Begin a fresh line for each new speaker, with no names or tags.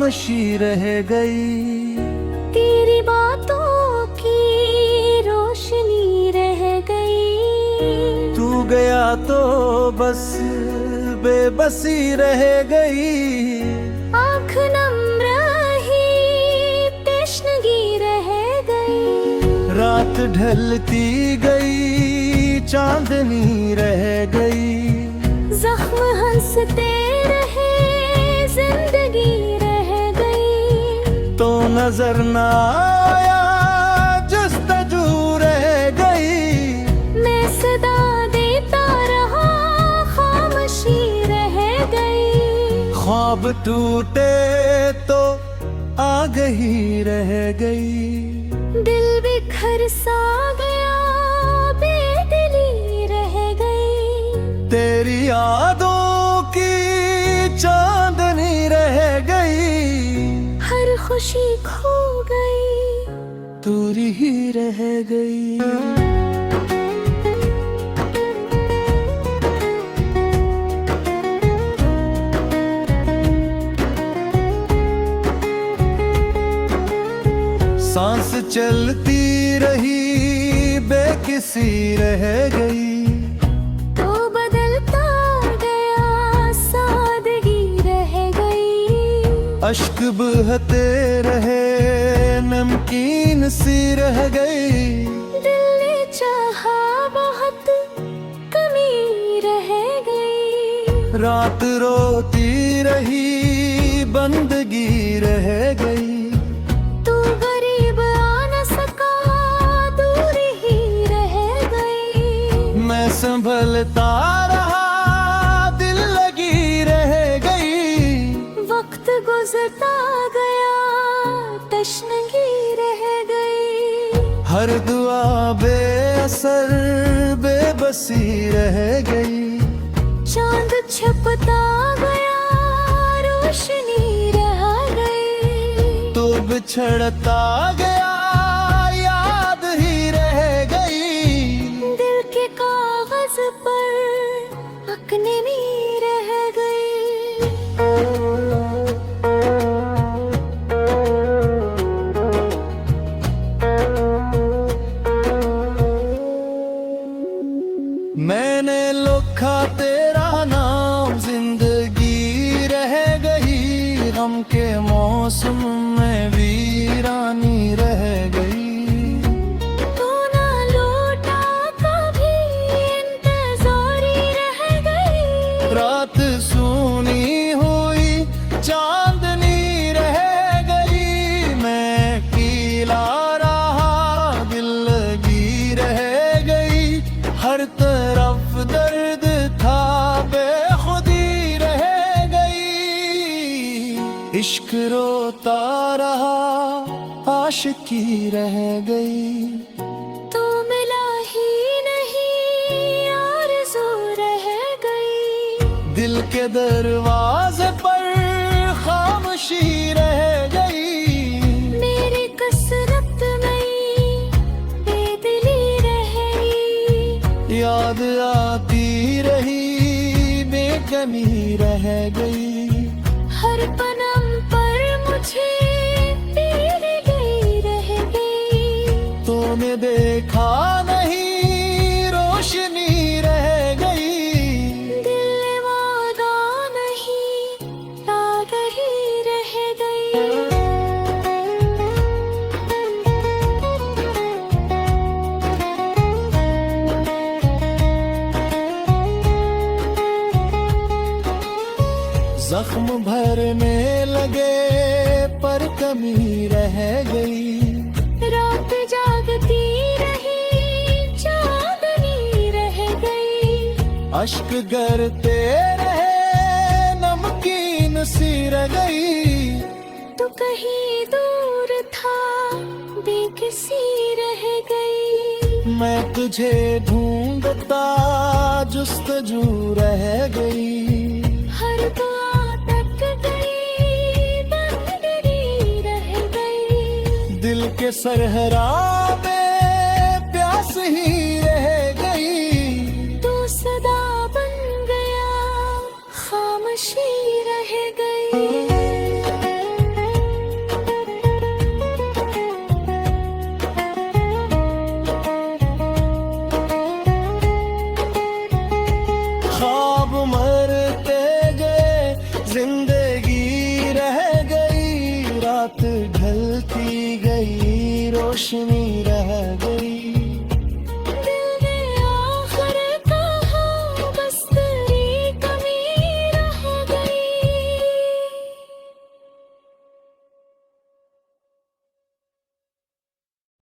खामोशी रह गई।
तेरी बातों की रोशनी रह गई।
तू गया तो बस बेबसी रह गई।
आँख नम रही, तश्नगी रह गई।
रात ढलती गई, चांदनी रह गई।
जख्म हंसते रहे, जिंदगी रह गई।
तो नजर ना आया, जस्तजू रह गई।
मैं सदा देता रहा, खामोशी रह गई।
ख्वाब टूटे तो आगही रह गई।
दिल बिखर सा गया, बेदिली रह गई।
तेरी यादों की चांदनी रह गई।
हर खुशी खो गई,
दूरी ही रह गई। सांस चलती रही, बेकिसी रह गई।
तो बदलता गया, सादगी रह गई।
अश्क बहते रहे, नमकीन सी रह गई।
दिल ने चाहा बहुत, कमी रह गई।
रात रोती रही, बंदगी रह गई।
तू गरीब आ न सका, दूरी ही रह गई।
मैं संभलता रहा, दिल लगी रह गई।
वक्त गुजरता गया, तश्नगी रह गई।
हर दुआ बेअसर, बेबसी रह गई।
चांद छपता गया, रोशनी रह गई।
तो बिछड़ता गया, याद ही रह गई।
दिल के कागज पर अकने में रह गई।
मैंने लिखा तेरा नाम, जिंदगी रह गई। गम के मौसम में वीरानी रह गई।
तू ना लौटा कभी, इंतज़ारी रह गई।
रात सूनी हुई, चांदनी रह गई। मैं कीला रहा, दिल लगी रह गई। हर तरफ दर्द था, बेखुदी रह गई। इश्क रोता रहा, आशिकी रह गई।
तू मिला ही नहीं, आरज़ू रह गई।
दिल के दरवाजे पर खामोशी रह गई।
मेरी कसरत में बेदिली रह गई।
याद आती रही, बेगमी रह गई।
हर पनम पर मुझे पीर गई रह गई।
तूने देखा नहीं, रोशनी रह गई।
दिल ने वादा नहीं, याद ही रह
जख्म भरने लगे, पर कमी रह गई।
रात जागती रही, चांदनी रह गई।
अश्क गरते रहे, नमकीन सी रह गई।
तू कहीं दूर था, बेकिसी रह गई।
मैं तुझे ढूंढता, जुस्तजू रह गई।
हर दुआ तक गई, बंदगी रह गई।
दिल के सरहरा में प्यास ही रह गई।
तू सदा बन गया, खामोशी रह गई।
रोशनी